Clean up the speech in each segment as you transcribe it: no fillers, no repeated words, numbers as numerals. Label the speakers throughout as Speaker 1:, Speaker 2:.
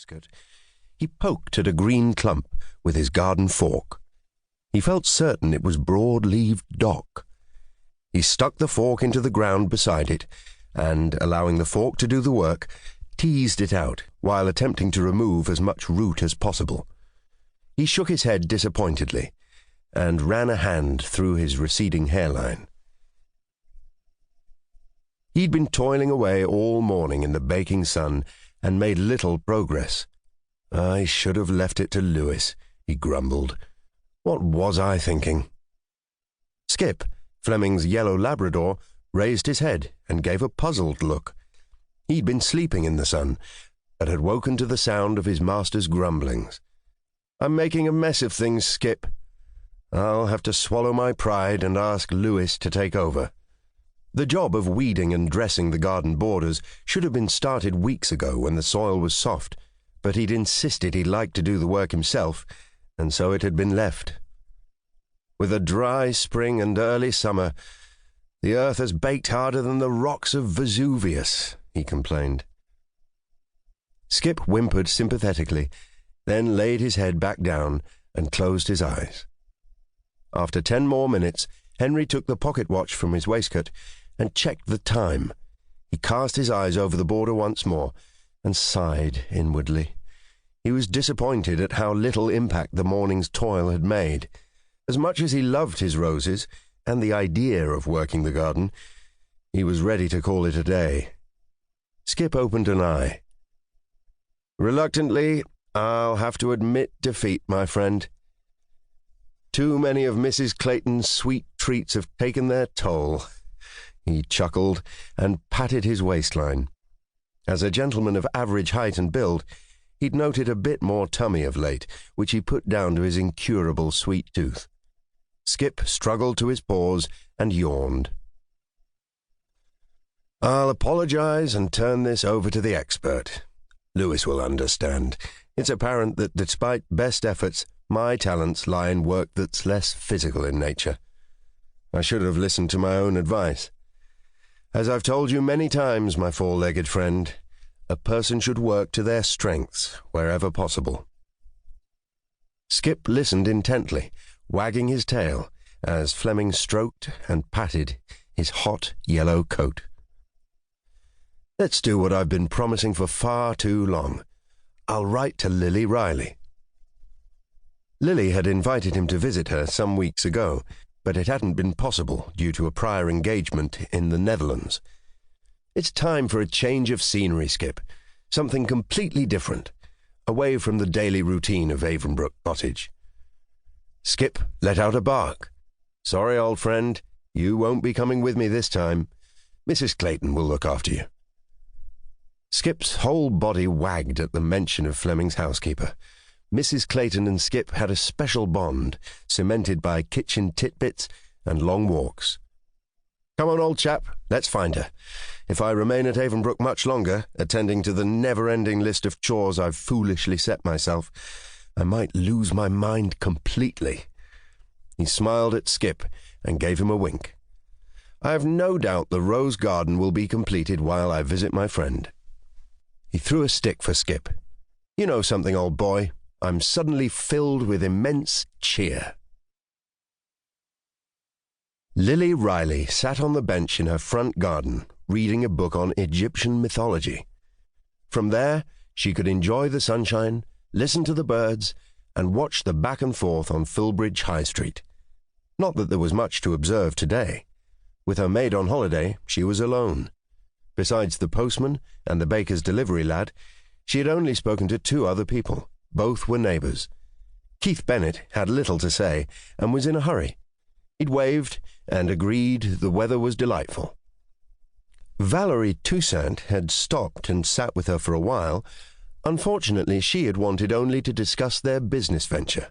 Speaker 1: waistcoat, he poked at a green clump with his garden fork. He felt certain it was broad-leaved dock. He stuck the fork into the ground beside it, and, allowing the fork to do the work, teased it out while attempting to remove as much root as possible. He shook his head disappointedly and ran a hand through his receding hairline. He'd been toiling away all morning in the baking sun and made little progress. "I should have left it to Lewis," he grumbled. "What was I thinking?" Skip, Fleming's yellow Labrador, raised his head and gave a puzzled look. He'd been sleeping in the sun, but had woken to the sound of his master's grumblings. "I'm making a mess of things, Skip. I'll have to swallow my pride and ask Lewis to take over." The job of weeding and dressing the garden borders should have been started weeks ago when the soil was soft, but he'd insisted he liked to do the work himself, and so it had been left. "With a dry spring and early summer, the earth has baked harder than the rocks of Vesuvius," he complained. Skip whimpered sympathetically, then laid his head back down and closed his eyes. After 10 more minutes, Henry took the pocket watch from his waistcoat and checked the time. He cast his eyes over the border once more and sighed inwardly. He was disappointed at how little impact the morning's toil had made. As much as he loved his roses and the idea of working the garden, he was ready to call it a day. Skip opened an eye. "Reluctantly, I'll have to admit defeat, my friend. Too many of Mrs. Clayton's sweet treats have taken their toll." He chuckled and patted his waistline. As a gentleman of average height and build, he'd noted a bit more tummy of late, which he put down to his incurable sweet tooth. Skip struggled to his paws and yawned. "I'll apologize and turn this over to the expert. Lewis will understand. It's apparent that despite best efforts, my talents lie in work that's less physical in nature. I should have listened to my own advice. As I've told you many times, my four-legged friend, a person should work to their strengths wherever possible." Skip listened intently, wagging his tail, as Fleming stroked and patted his hot yellow coat. "Let's do what I've been promising for far too long. I'll write to Lily Riley." Lily had invited him to visit her some weeks ago, but it hadn't been possible due to a prior engagement in the Netherlands. "It's time for a change of scenery, Skip. Something completely different, away from the daily routine of Avonbrook Cottage." Skip let out a bark. "Sorry, old friend, you won't be coming with me this time. Mrs. Clayton will look after you." Skip's whole body wagged at the mention of Fleming's housekeeper. Mrs. Clayton and Skip had a special bond, cemented by kitchen titbits and long walks. "Come on, old chap, let's find her. If I remain at Avonbrook much longer, attending to the never-ending list of chores I've foolishly set myself, I might lose my mind completely." He smiled at Skip and gave him a wink. "I have no doubt the rose garden will be completed while I visit my friend." He threw a stick for Skip. "You know something, old boy? I'm suddenly filled with immense cheer." Lily Riley sat on the bench in her front garden, reading a book on Egyptian mythology. From there, she could enjoy the sunshine, listen to the birds, and watch the back and forth on Fulbridge High Street. Not that there was much to observe today. With her maid on holiday, she was alone. Besides the postman and the baker's delivery lad, she had only spoken to 2 other people. Both were neighbours. Keith Bennett had little to say and was in a hurry. He'd waved and agreed the weather was delightful. Valerie Toussaint had stopped and sat with her for a while. Unfortunately, she had wanted only to discuss their business venture.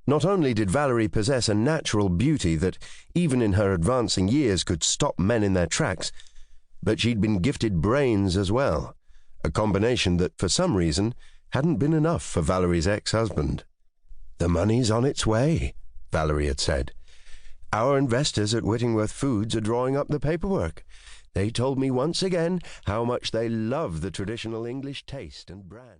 Speaker 1: Not only did Valerie possess a natural beauty that, even in her advancing years, could stop men in their tracks, but she'd been gifted brains as well, a combination that, for some reason, hadn't been enough for Valerie's ex-husband. "The money's on its way," Valerie had said. "Our investors at Whittingworth Foods are drawing up the paperwork. They told me once again how much they love the traditional English taste and brand."